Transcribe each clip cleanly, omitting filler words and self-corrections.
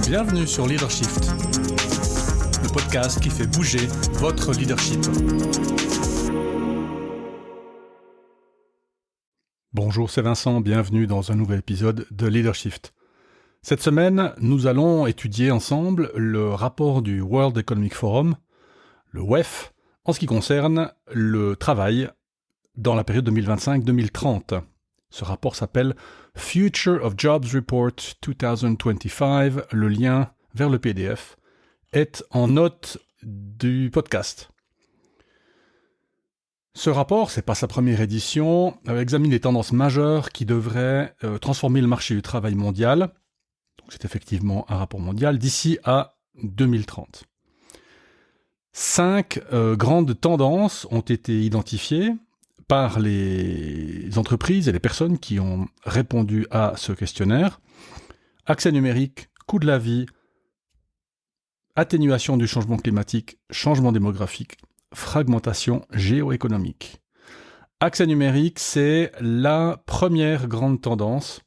Bienvenue sur Leadershift, le podcast qui fait bouger votre leadership. Bonjour, c'est Vincent, bienvenue dans un nouvel épisode de Leadershift. Cette semaine, nous allons étudier ensemble le rapport du World Economic Forum, le WEF, en ce qui concerne le travail dans la période 2025-2030. Ce rapport s'appelle Future of Jobs Report 2025. Le lien vers le PDF est en note du podcast. Ce rapport, c'est pas sa première édition, examine les tendances majeures qui devraient transformer le marché du travail mondial. Donc c'est effectivement un rapport mondial d'ici à 2030. 5 grandes tendances ont été identifiées par les entreprises et les personnes qui ont répondu à ce questionnaire. Accès numérique, coût de la vie, atténuation du changement climatique, changement démographique, fragmentation géoéconomique. Accès numérique, c'est la première grande tendance.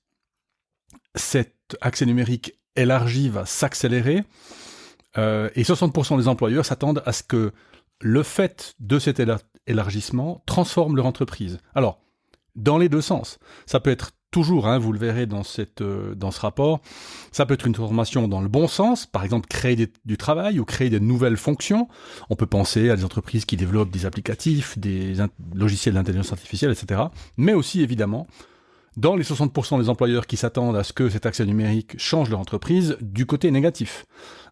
Cet accès numérique élargi va s'accélérer et 60% des employeurs s'attendent à ce que le fait de cet élargissement transforme leur entreprise. Alors, dans les deux sens. Ça peut être toujours, vous le verrez dans ce rapport, ça peut être une transformation dans le bon sens, par exemple créer du travail ou créer de nouvelles fonctions. On peut penser à des entreprises qui développent des applicatifs, des logiciels d'intelligence artificielle, etc. Mais aussi, évidemment, dans les 60% des employeurs qui s'attendent à ce que cet accès numérique change leur entreprise, du côté négatif,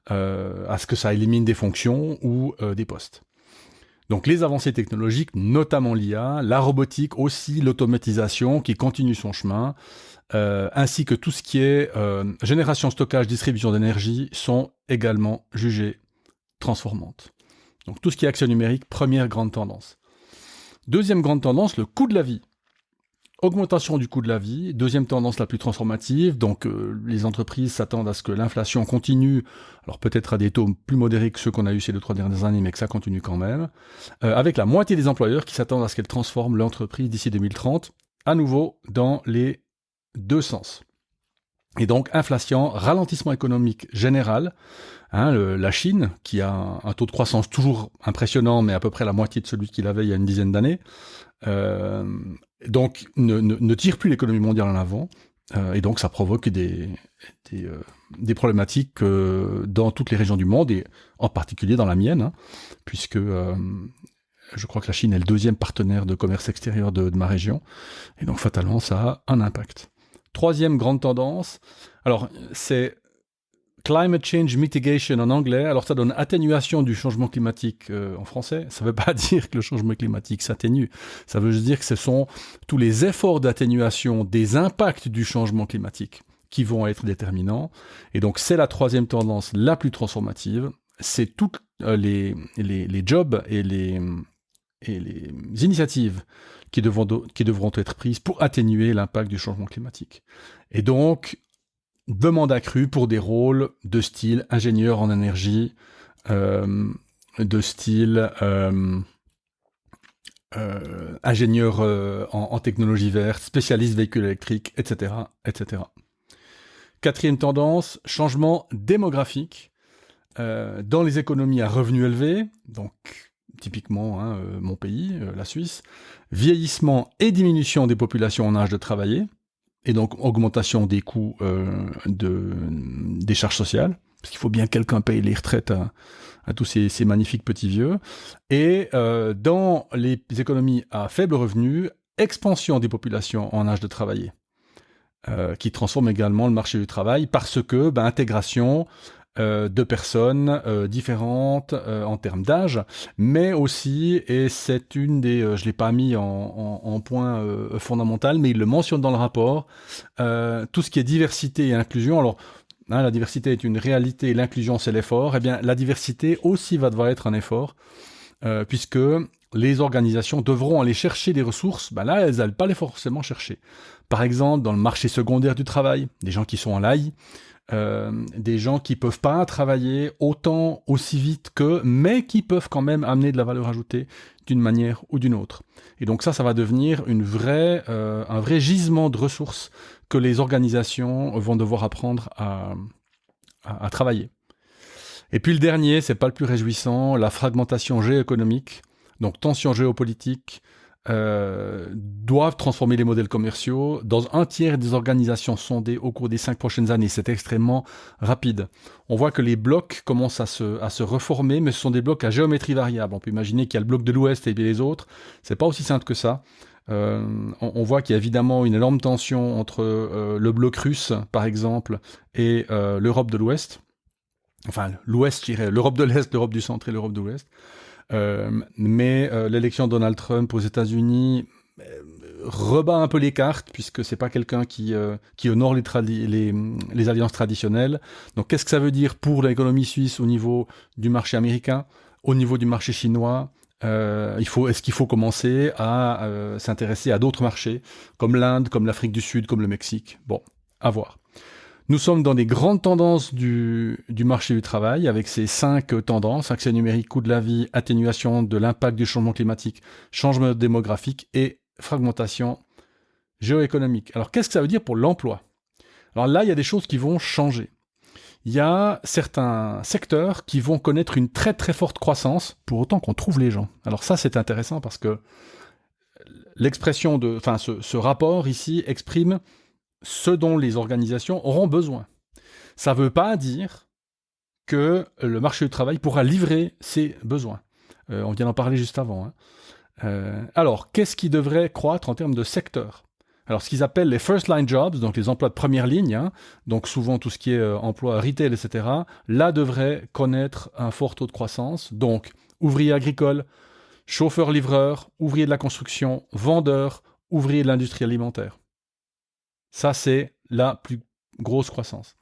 à ce que ça élimine des fonctions ou des postes. Donc les avancées technologiques, notamment l'IA, la robotique aussi, l'automatisation qui continue son chemin, ainsi que tout ce qui est génération, stockage, distribution d'énergie sont également jugées transformantes. Donc tout ce qui est accès numérique, première grande tendance. Deuxième grande tendance, le coût de la vie. Augmentation du coût de la vie, deuxième tendance la plus transformative, donc les entreprises s'attendent à ce que l'inflation continue, alors peut-être à des taux plus modérés que ceux qu'on a eu ces 2-3 dernières années, mais que ça continue quand même, avec la moitié des employeurs qui s'attendent à ce qu'elles transforment l'entreprise d'ici 2030, à nouveau dans les deux sens. Et donc inflation, ralentissement économique général, la Chine, qui a un taux de croissance toujours impressionnant, mais à peu près la moitié de celui qu'il avait il y a une dizaine d'années, donc ne tire plus l'économie mondiale en avant, et donc ça provoque des problématiques dans toutes les régions du monde, et en particulier dans la mienne, puisque je crois que la Chine est le deuxième partenaire de commerce extérieur de ma région, et donc fatalement ça a un impact. Troisième grande tendance, alors c'est Climate Change Mitigation en anglais, alors ça donne atténuation du changement climatique en français. Ça ne veut pas dire que le changement climatique s'atténue, ça veut juste dire que ce sont tous les efforts d'atténuation des impacts du changement climatique qui vont être déterminants. Et donc c'est la troisième tendance la plus transformative, c'est toutes les jobs et les initiatives qui devront être prises pour atténuer l'impact du changement climatique. Et donc, demande accrue pour des rôles de style ingénieur en énergie, de style ingénieur en technologie verte, spécialiste véhicules électriques, etc., etc. Quatrième tendance, changement démographique dans les économies à revenus élevés, donc typiquement mon pays, la Suisse, vieillissement et diminution des populations en âge de travailler, et donc augmentation des coûts des charges sociales, parce qu'il faut bien que quelqu'un paye les retraites à tous ces magnifiques petits vieux, et dans les économies à faible revenu, expansion des populations en âge de travailler, qui transforme également le marché du travail, parce que intégration de personnes différentes en termes d'âge, mais aussi, et c'est une des, je ne l'ai pas mis en point fondamental, mais il le mentionne dans le rapport, tout ce qui est diversité et inclusion. Alors, la diversité est une réalité, l'inclusion c'est l'effort, et bien la diversité aussi va devoir être un effort, puisque les organisations devront aller chercher des ressources, là elles n'allent pas les forcément chercher. Par exemple, dans le marché secondaire du travail, des gens qui sont en l'AI, des gens qui peuvent pas travailler autant, aussi vite qu'eux, mais qui peuvent quand même amener de la valeur ajoutée d'une manière ou d'une autre. Et donc ça va devenir un vrai gisement de ressources que les organisations vont devoir apprendre à à travailler. Et puis le dernier, c'est pas le plus réjouissant, la fragmentation géoéconomique, donc tensions géopolitiques, doivent transformer les modèles commerciaux. Dans un tiers des organisations sondées au cours des 5 prochaines années, c'est extrêmement rapide. On voit que les blocs commencent à se reformer, mais ce sont des blocs à géométrie variable. On peut imaginer qu'il y a le bloc de l'Ouest et les autres. C'est pas aussi simple que ça. On voit qu'il y a évidemment une énorme tension entre le bloc russe, par exemple, et l'Europe de l'Ouest. Enfin, l'Ouest, je dirais, l'Europe de l'Est, l'Europe du Centre et l'Europe de l'Ouest. Mais l'élection de Donald Trump aux États-Unis rebat un peu les cartes, puisque c'est pas quelqu'un qui honore les alliances traditionnelles. Donc, qu'est-ce que ça veut dire pour l'économie suisse au niveau du marché américain, au niveau du marché chinois? Est-ce qu'il faut commencer à s'intéresser à d'autres marchés, comme l'Inde, comme l'Afrique du Sud, comme le Mexique? Bon, à voir. Nous sommes dans des grandes tendances du marché du travail, avec ces 5 tendances: accès numérique, coût de la vie, atténuation de l'impact du changement climatique, changement démographique et fragmentation géoéconomique. Alors, qu'est-ce que ça veut dire pour l'emploi? Alors là, il y a des choses qui vont changer. Il y a certains secteurs qui vont connaître une très très forte croissance, pour autant qu'on trouve les gens. Alors ça, c'est intéressant parce que ce rapport ici exprime ce dont les organisations auront besoin. Ça ne veut pas dire que le marché du travail pourra livrer ses besoins. On vient d'en parler juste avant. Alors, qu'est-ce qui devrait croître en termes de secteur? Alors, ce qu'ils appellent les first line jobs, donc les emplois de première ligne, donc souvent tout ce qui est emploi retail, etc., là devrait connaître un fort taux de croissance. Donc, ouvrier agricole, chauffeur-livreur, ouvrier de la construction, vendeur, ouvrier de l'industrie alimentaire. Ça, c'est la plus grosse croissance.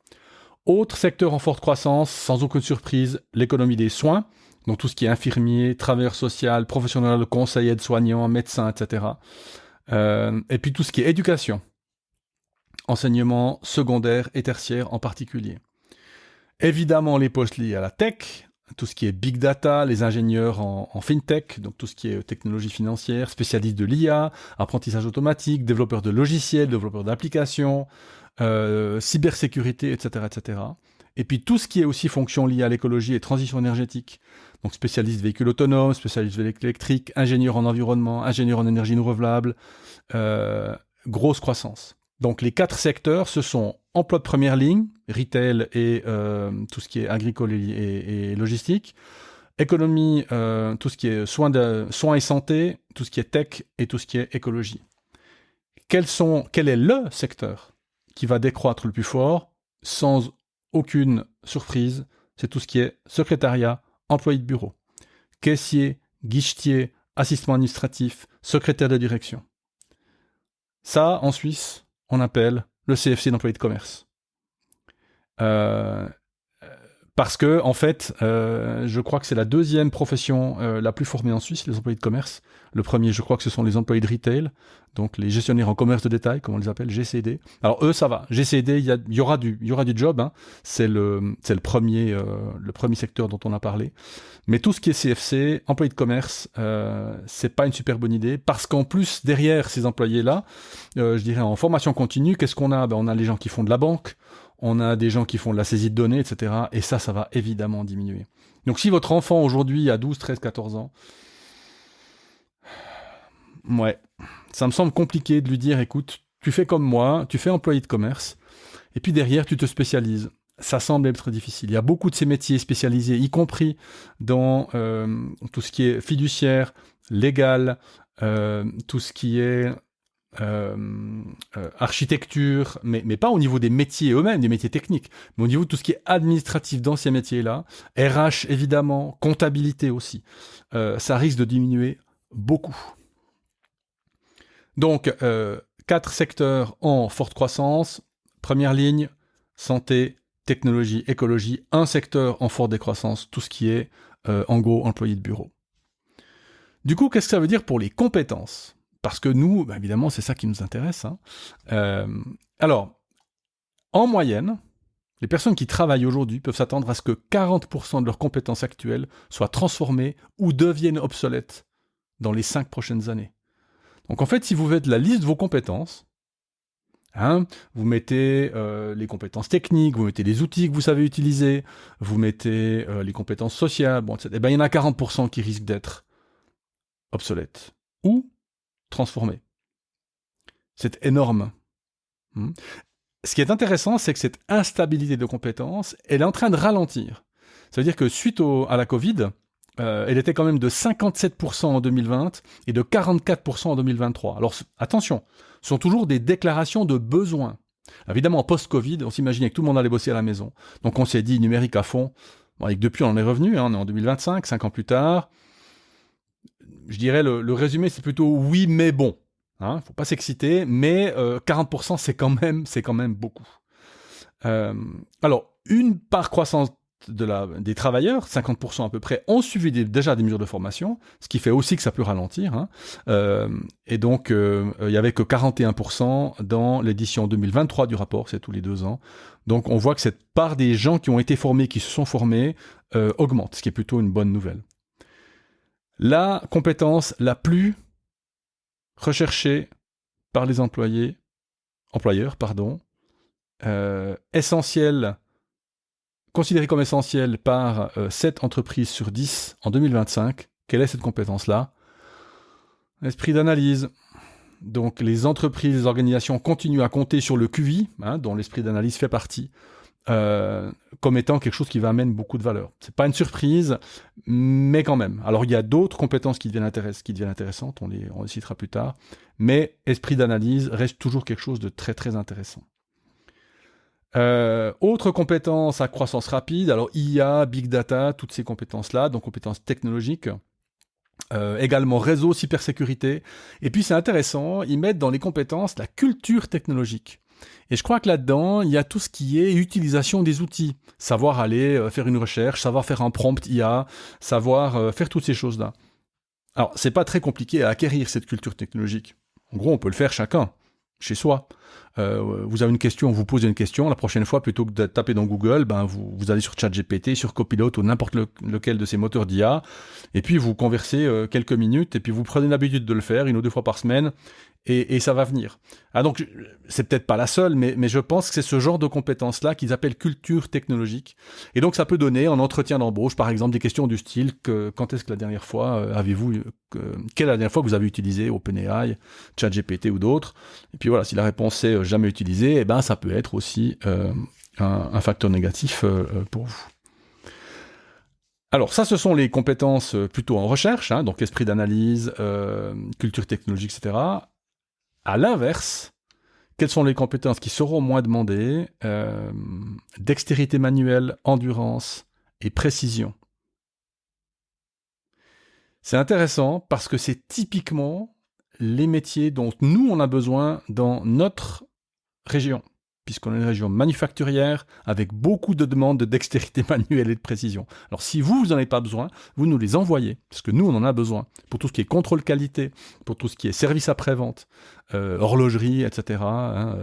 Autre secteur en forte croissance, sans aucune surprise, l'économie des soins, donc tout ce qui est infirmier, travailleur social, professionnel de conseil, aide-soignant, médecin, etc. Et puis tout ce qui est éducation, enseignement secondaire et tertiaire en particulier. Évidemment, les postes liés à la tech, tout ce qui est big data, les ingénieurs en fintech, donc tout ce qui est technologie financière, spécialistes de l'IA, apprentissage automatique, développeurs de logiciels, développeurs d'applications, cybersécurité, etc., etc. Et puis tout ce qui est aussi fonction liée à l'écologie et transition énergétique, donc spécialistes véhicules autonomes, spécialistes électriques, ingénieurs en environnement, ingénieurs en énergie renouvelable, grosse croissance. Donc les 4 secteurs, ce sont emploi de première ligne, retail et tout ce qui est agricole et logistique, économie, tout ce qui est soins et santé, tout ce qui est tech et tout ce qui est écologie. Quel est le secteur qui va décroître le plus fort, sans aucune surprise? C'est tout ce qui est secrétariat, employé de bureau, caissier, guichetier, assistant administratif, secrétaire de direction. Ça, en Suisse, on appelle le CFC d'employé de commerce. Parce que, en fait, je crois que c'est la deuxième profession la plus formée en Suisse, les employés de commerce. Le premier, je crois que ce sont les employés de retail, donc les gestionnaires en commerce de détail, comme on les appelle, GCD. Alors eux, ça va. GCD, il y aura du job. C'est le premier secteur dont on a parlé. Mais tout ce qui est CFC, employés de commerce, c'est pas une super bonne idée, parce qu'en plus, derrière ces employés-là, je dirais en formation continue, qu'est-ce qu'on a? On a les gens qui font de la banque, on a des gens qui font de la saisie de données, etc. Et ça va évidemment diminuer. Donc si votre enfant aujourd'hui a 12, 13, 14 ans, ouais, ça me semble compliqué de lui dire, écoute, tu fais comme moi, tu fais employé de commerce, et puis derrière, tu te spécialises. Ça semble être difficile. Il y a beaucoup de ces métiers spécialisés, y compris dans tout ce qui est fiduciaire, légal, tout ce qui est architecture, mais pas au niveau des métiers eux-mêmes, des métiers techniques, mais au niveau de tout ce qui est administratif dans ces métiers-là, RH évidemment, comptabilité aussi. Ça risque de diminuer beaucoup. Donc, 4 secteurs en forte croissance. Première ligne, santé, technologie, écologie. Un secteur en forte décroissance, tout ce qui est, en gros, employé de bureau. Du coup, qu'est-ce que ça veut dire pour les compétences ? Parce que nous, évidemment, c'est ça qui nous intéresse. Alors, en moyenne, les personnes qui travaillent aujourd'hui peuvent s'attendre à ce que 40% de leurs compétences actuelles soient transformées ou deviennent obsolètes dans les 5 prochaines années. Donc en fait, si vous faites la liste de vos compétences, Hein, vous mettez les compétences techniques, vous mettez les outils que vous savez utiliser, vous mettez les compétences sociales, bon, etc. Eh ben, il y en a 40% qui risquent d'être obsolètes ou transformés. C'est énorme. Ce qui est intéressant, c'est que cette instabilité de compétences, elle est en train de ralentir. Ça veut dire que suite à la Covid, elle était quand même de 57% en 2020 et de 44% en 2023. Alors attention, ce sont toujours des déclarations de besoins. Évidemment, post-Covid, on s'imaginait que tout le monde allait bosser à la maison. Donc on s'est dit numérique à fond. Bon, et que depuis, on en est revenu, on est en 2025, 5 ans plus tard. Je dirais, le résumé, c'est plutôt oui, mais bon. Faut pas s'exciter, mais 40%, c'est quand même beaucoup. Alors, une part croissante des travailleurs, 50% à peu près, ont suivi déjà des mesures de formation, ce qui fait aussi que ça peut ralentir. Et donc, il n'y avait que 41% dans l'édition 2023 du rapport, c'est tous les 2 ans. Donc, on voit que cette part des gens qui ont été formés, qui se sont formés, augmente, ce qui est plutôt une bonne nouvelle. La compétence la plus recherchée par les employeurs, considérée comme essentielle par 7 entreprises sur 10 en 2025. Quelle est cette compétence-là ? L'esprit d'analyse. Donc les entreprises, les organisations continuent à compter sur le QI, dont l'esprit d'analyse fait partie, comme étant quelque chose qui va amener beaucoup de valeur. C'est pas une surprise, mais quand même. Alors il y a d'autres compétences qui deviennent intéressantes, on les citera plus tard, mais esprit d'analyse reste toujours quelque chose de très très intéressant. Autre compétence à croissance rapide, alors IA, Big Data, toutes ces compétences-là, donc compétences technologiques, également réseau, cybersécurité, et puis c'est intéressant, ils mettent dans les compétences la culture technologique. Et je crois que là-dedans, il y a tout ce qui est utilisation des outils. Savoir aller faire une recherche, savoir faire un prompt IA, savoir faire toutes ces choses-là. Alors, c'est pas très compliqué à acquérir cette culture technologique. En gros, on peut le faire chacun, chez soi. Vous avez une question, vous posez une question, la prochaine fois, plutôt que de taper dans Google, vous allez sur ChatGPT, sur Copilot ou n'importe lequel de ces moteurs d'IA, et puis vous conversez quelques minutes, et puis vous prenez l'habitude de le faire 1 ou 2 fois par semaine, et ça va venir. Donc, c'est peut-être pas la seule, mais je pense que c'est ce genre de compétences-là qu'ils appellent culture technologique. Et donc, ça peut donner en entretien d'embauche, par exemple, des questions du style quand est-ce que la dernière fois quelle est la dernière fois que vous avez utilisé OpenAI, ChatGPT ou d'autres? Et puis voilà, si la réponse est jamais utilisé, ça peut être aussi un facteur négatif pour vous. Alors ça, ce sont les compétences plutôt en recherche, donc esprit d'analyse, culture technologique, etc. À l'inverse, quelles sont les compétences qui seront moins demandées ? Dextérité manuelle, endurance et précision. C'est intéressant parce que c'est typiquement les métiers dont nous, on a besoin dans notre région, puisqu'on est une région manufacturière avec beaucoup de demandes de dextérité manuelle et de précision. Alors si vous n'en avez pas besoin, vous nous les envoyez, parce que nous, on en a besoin, pour tout ce qui est contrôle qualité, pour tout ce qui est service après-vente, horlogerie, etc.,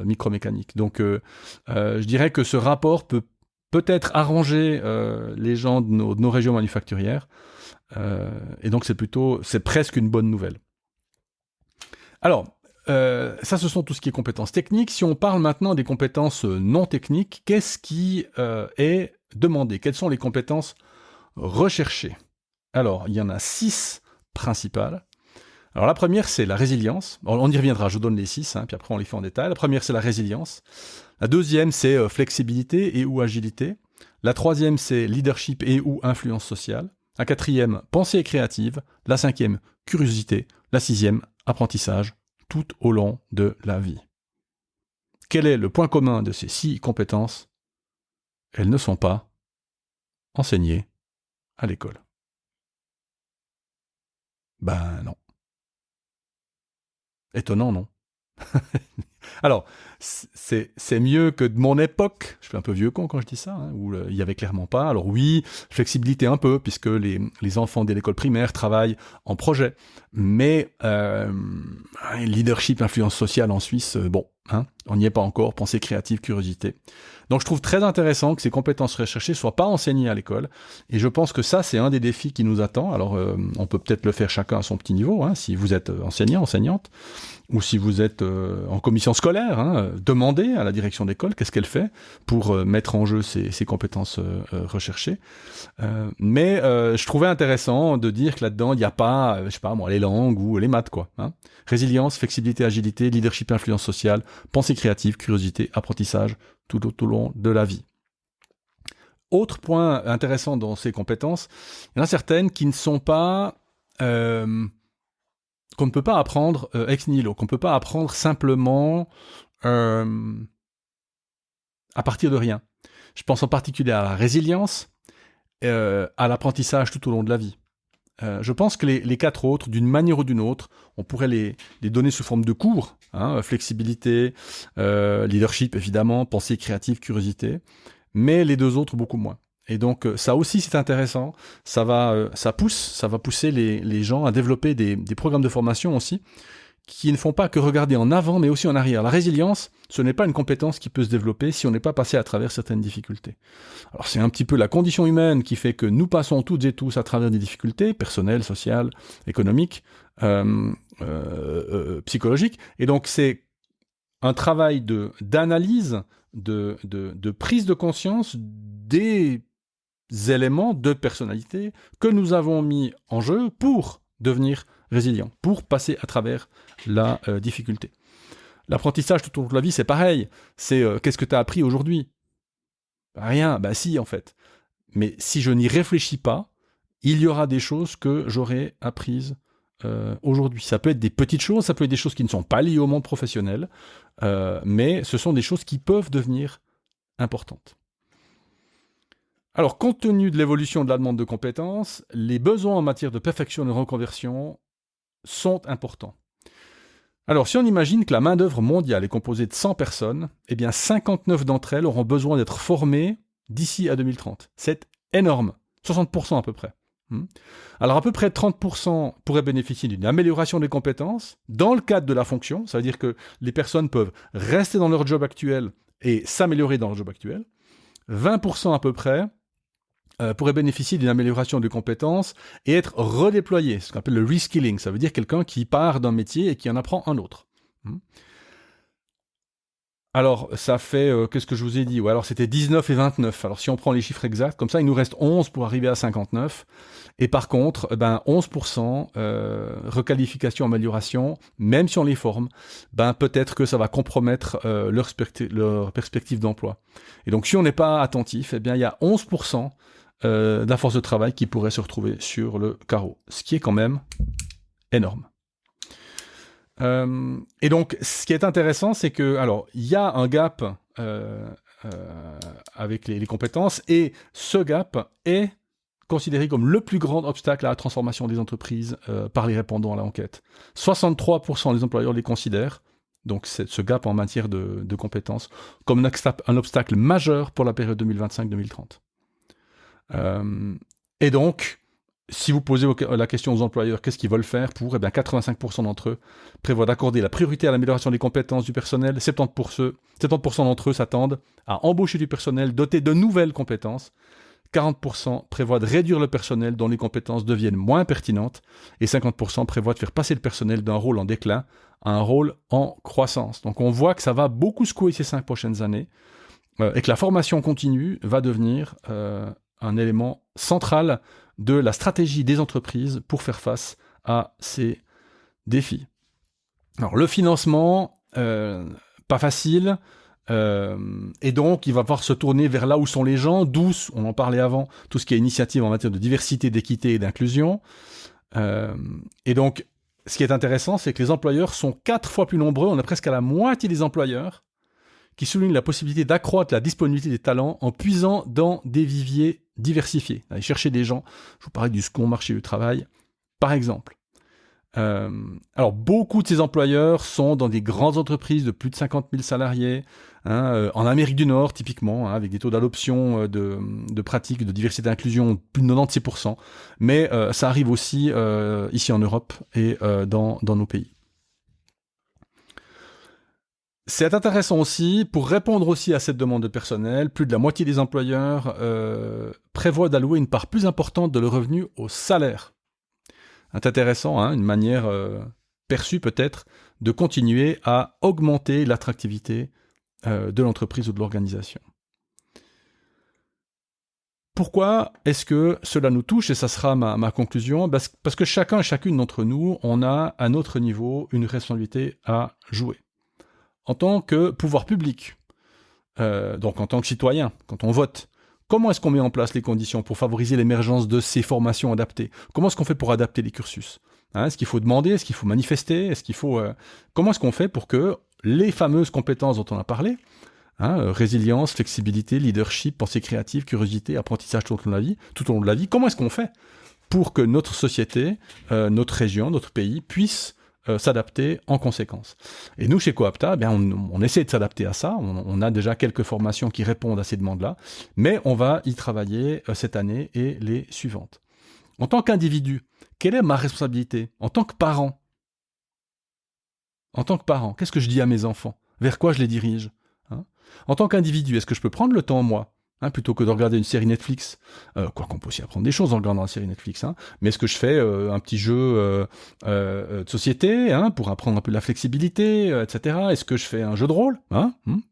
micromécanique. Donc je dirais que ce rapport peut peut-être arranger les gens de nos régions manufacturières, et donc c'est presque une bonne nouvelle. Alors, ça, ce sont tout ce qui est compétences techniques. Si on parle maintenant des compétences non techniques, qu'est-ce qui est demandé ? Quelles sont les compétences recherchées ? Alors, il y en a 6 principales. Alors, la première, c'est la résilience. On y reviendra, je vous donne les 6, puis après on les fait en détail. La première, c'est la résilience. La deuxième, c'est flexibilité et ou agilité. La troisième, c'est leadership et ou influence sociale. La quatrième, pensée créative. La cinquième, curiosité. La sixième, apprentissage, tout au long de la vie. Quel est le point commun de ces 6 compétences ? Elles ne sont pas enseignées à l'école. Non. Étonnant, non ? Alors, c'est mieux que de mon époque. Je suis un peu vieux con quand je dis ça, où il n'y avait clairement pas. Alors oui, flexibilité un peu, puisque les enfants dès l'école primaire travaillent en projet. Mais leadership, influence sociale en Suisse, Hein, on n'y est pas encore, pensée créative, curiosité. Donc je trouve très intéressant que ces compétences recherchées ne soient pas enseignées à l'école. Et je pense que ça, c'est un des défis qui nous attend. Alors on peut peut-être le faire chacun à son petit niveau, hein, si vous êtes enseignant, enseignante, ou si vous êtes en commission scolaire, hein, demandez à la direction d'école qu'est-ce qu'elle fait pour mettre en jeu ces compétences recherchées. Mais je trouvais intéressant de dire que là-dedans, il n'y a pas, je sais pas moi, les langues ou les maths, quoi. Hein. Résilience, flexibilité, agilité, leadership, influence sociale, pensée créative, curiosité, apprentissage, tout au long de la vie. Autre point intéressant dans ces compétences, il y en a certaines qui ne sont pas... qu'on ne peut pas apprendre ex nihilo, qu'on ne peut pas apprendre simplement à partir de rien. Je pense en particulier à la résilience, à l'apprentissage tout au long de la vie. Je pense que les 4 autres, d'une manière ou d'une autre, on pourrait les donner sous forme de cours, hein, flexibilité, leadership évidemment, pensée créative, curiosité, mais les 2 autres beaucoup moins. Et donc ça aussi c'est intéressant, ça va pousser les gens à développer des programmes de formation aussi, qui ne font pas que regarder en avant, mais aussi en arrière. La résilience, ce n'est pas une compétence qui peut se développer si on n'est pas passé à travers certaines difficultés. Alors c'est un petit peu la condition humaine qui fait que nous passons toutes et tous à travers des difficultés personnelles, sociales, économiques, psychologiques, et donc c'est un travail d'analyse, de prise de conscience des éléments de personnalité que nous avons mis en jeu pour devenir résilient, pour passer à travers la difficulté. L'apprentissage tout au long de la vie, c'est pareil. C'est qu'est-ce que tu as appris aujourd'hui ? Rien, bah si en fait. Mais si je n'y réfléchis pas, il y aura des choses que j'aurai apprises aujourd'hui. Ça peut être des petites choses, ça peut être des choses qui ne sont pas liées au monde professionnel, mais ce sont des choses qui peuvent devenir importantes. Alors, compte tenu de l'évolution de la demande de compétences, les besoins en matière de perfection et de reconversion sont importants. Alors, si on imagine que la main-d'œuvre mondiale est composée de 100 personnes, eh bien 59 d'entre elles auront besoin d'être formées d'ici à 2030. C'est énorme, 60% à peu près. Alors, à peu près 30% pourraient bénéficier d'une amélioration des compétences dans le cadre de la fonction, ça veut dire que les personnes peuvent rester dans leur job actuel et s'améliorer dans leur job actuel. 20% à peu près pourrait bénéficier d'une amélioration de compétences et être redéployé, ce qu'on appelle le reskilling. Ça veut dire quelqu'un qui part d'un métier et qui en apprend un autre. Alors, ça fait, qu'est-ce que je vous ai dit ? Alors, c'était 19 et 29. Alors, si on prend les chiffres exacts, comme ça, il nous reste 11 pour arriver à 59. Et par contre, 11% requalification, amélioration, même si on les forme, peut-être que ça va compromettre leur perspective d'emploi. Et donc, si on n'est pas attentif, il y a 11% de la force de travail qui pourrait se retrouver sur le carreau, ce qui est quand même énorme. Et donc, ce qui est intéressant, c'est que, alors, il y a un gap avec les compétences, et ce gap est considéré comme le plus grand obstacle à la transformation des entreprises par les répondants à l'enquête. 63% des employeurs les considèrent, donc ce gap en matière de compétences, comme un obstacle majeur pour la période 2025-2030. Et donc, si vous posez la question aux employeurs, qu'est-ce qu'ils veulent faire pour, 85% d'entre eux prévoient d'accorder la priorité à l'amélioration des compétences du personnel. 70% d'entre eux s'attendent à embaucher du personnel doté de nouvelles compétences. 40% prévoient de réduire le personnel dont les compétences deviennent moins pertinentes. Et 50% prévoient de faire passer le personnel d'un rôle en déclin à un rôle en croissance. Donc on voit que ça va beaucoup secouer ces 5 prochaines années et que la formation continue va devenir un élément central de la stratégie des entreprises pour faire face à ces défis. Alors le financement, pas facile, et donc il va falloir se tourner vers là où sont les gens, d'où, on en parlait avant, tout ce qui est initiative en matière de diversité, d'équité et d'inclusion. Et donc, ce qui est intéressant, c'est que les employeurs sont 4 fois plus nombreux, on a presque à la moitié des employeurs qui soulignent la possibilité d'accroître la disponibilité des talents en puisant dans des viviers diversifiés. Aller chercher des gens, je vous parlais du second marché du travail, par exemple. Alors, beaucoup de ces employeurs sont dans des grandes entreprises de plus de 50 000 salariés, en Amérique du Nord, typiquement, avec des taux d'adoption de pratiques de diversité et d'inclusion de plus de 96%. Mais ça arrive aussi ici en Europe et dans nos pays. C'est intéressant aussi, pour répondre aussi à cette demande de personnel, plus de la moitié des employeurs prévoient d'allouer une part plus importante de leur revenu au salaire. C'est intéressant, hein, une manière perçue peut-être de continuer à augmenter l'attractivité de l'entreprise ou de l'organisation. Pourquoi est-ce que cela nous touche? Et ça sera ma conclusion. Parce que chacun et chacune d'entre nous, on a à notre niveau une responsabilité à jouer. En tant que pouvoir public, donc en tant que citoyen, quand on vote, comment est-ce qu'on met en place les conditions pour favoriser l'émergence de ces formations adaptées? Comment est-ce qu'on fait pour adapter les cursus? Est-ce qu'il faut demander? Est-ce qu'il faut manifester? Comment est-ce qu'on fait pour que les fameuses compétences dont on a parlé, résilience, flexibilité, leadership, pensée créative, curiosité, apprentissage tout au long de la vie, comment est-ce qu'on fait pour que notre société, notre région, notre pays puisse s'adapter en conséquence? Et nous, chez Coapta, on essaie de s'adapter à ça. On a déjà quelques formations qui répondent à ces demandes-là, mais on va y travailler cette année et les suivantes. En tant qu'individu, quelle est ma responsabilité en tant que parent? En tant que parent, qu'est-ce que je dis à mes enfants? Vers quoi je les dirige? En tant qu'individu, est-ce que je peux prendre le temps, moi, plutôt que de regarder une série Netflix, quoi qu'on peut aussi apprendre des choses en regardant la série Netflix, mais est-ce que je fais un petit jeu de société pour apprendre un peu de la flexibilité, etc. Est-ce que je fais un jeu de rôle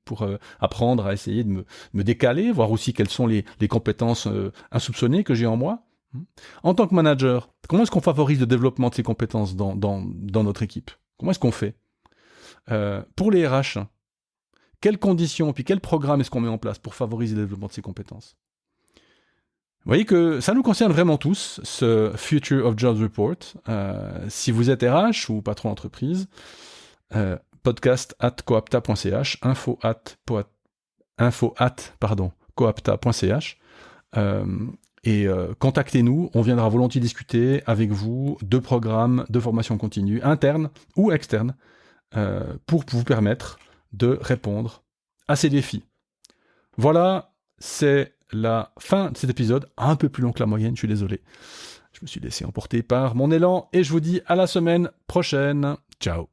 pour apprendre à essayer de me décaler, voir aussi quelles sont les compétences insoupçonnées que j'ai en moi? En tant que manager, comment est-ce qu'on favorise le développement de ces compétences dans notre équipe? Comment est-ce qu'on fait? Pour les RH, quelles conditions, puis quel programme est-ce qu'on met en place pour favoriser le développement de ces compétences? Vous voyez que ça nous concerne vraiment tous, ce Future of Jobs Report. Si vous êtes RH ou patron d'entreprise, podcast@coapta.ch, info@coapta.ch, et contactez-nous, on viendra volontiers discuter avec vous de programmes de formation continue, internes ou externes, pour vous permettre de répondre à ces défis. Voilà, c'est la fin de cet épisode, un peu plus long que la moyenne, je suis désolé. Je me suis laissé emporter par mon élan et je vous dis à la semaine prochaine. Ciao.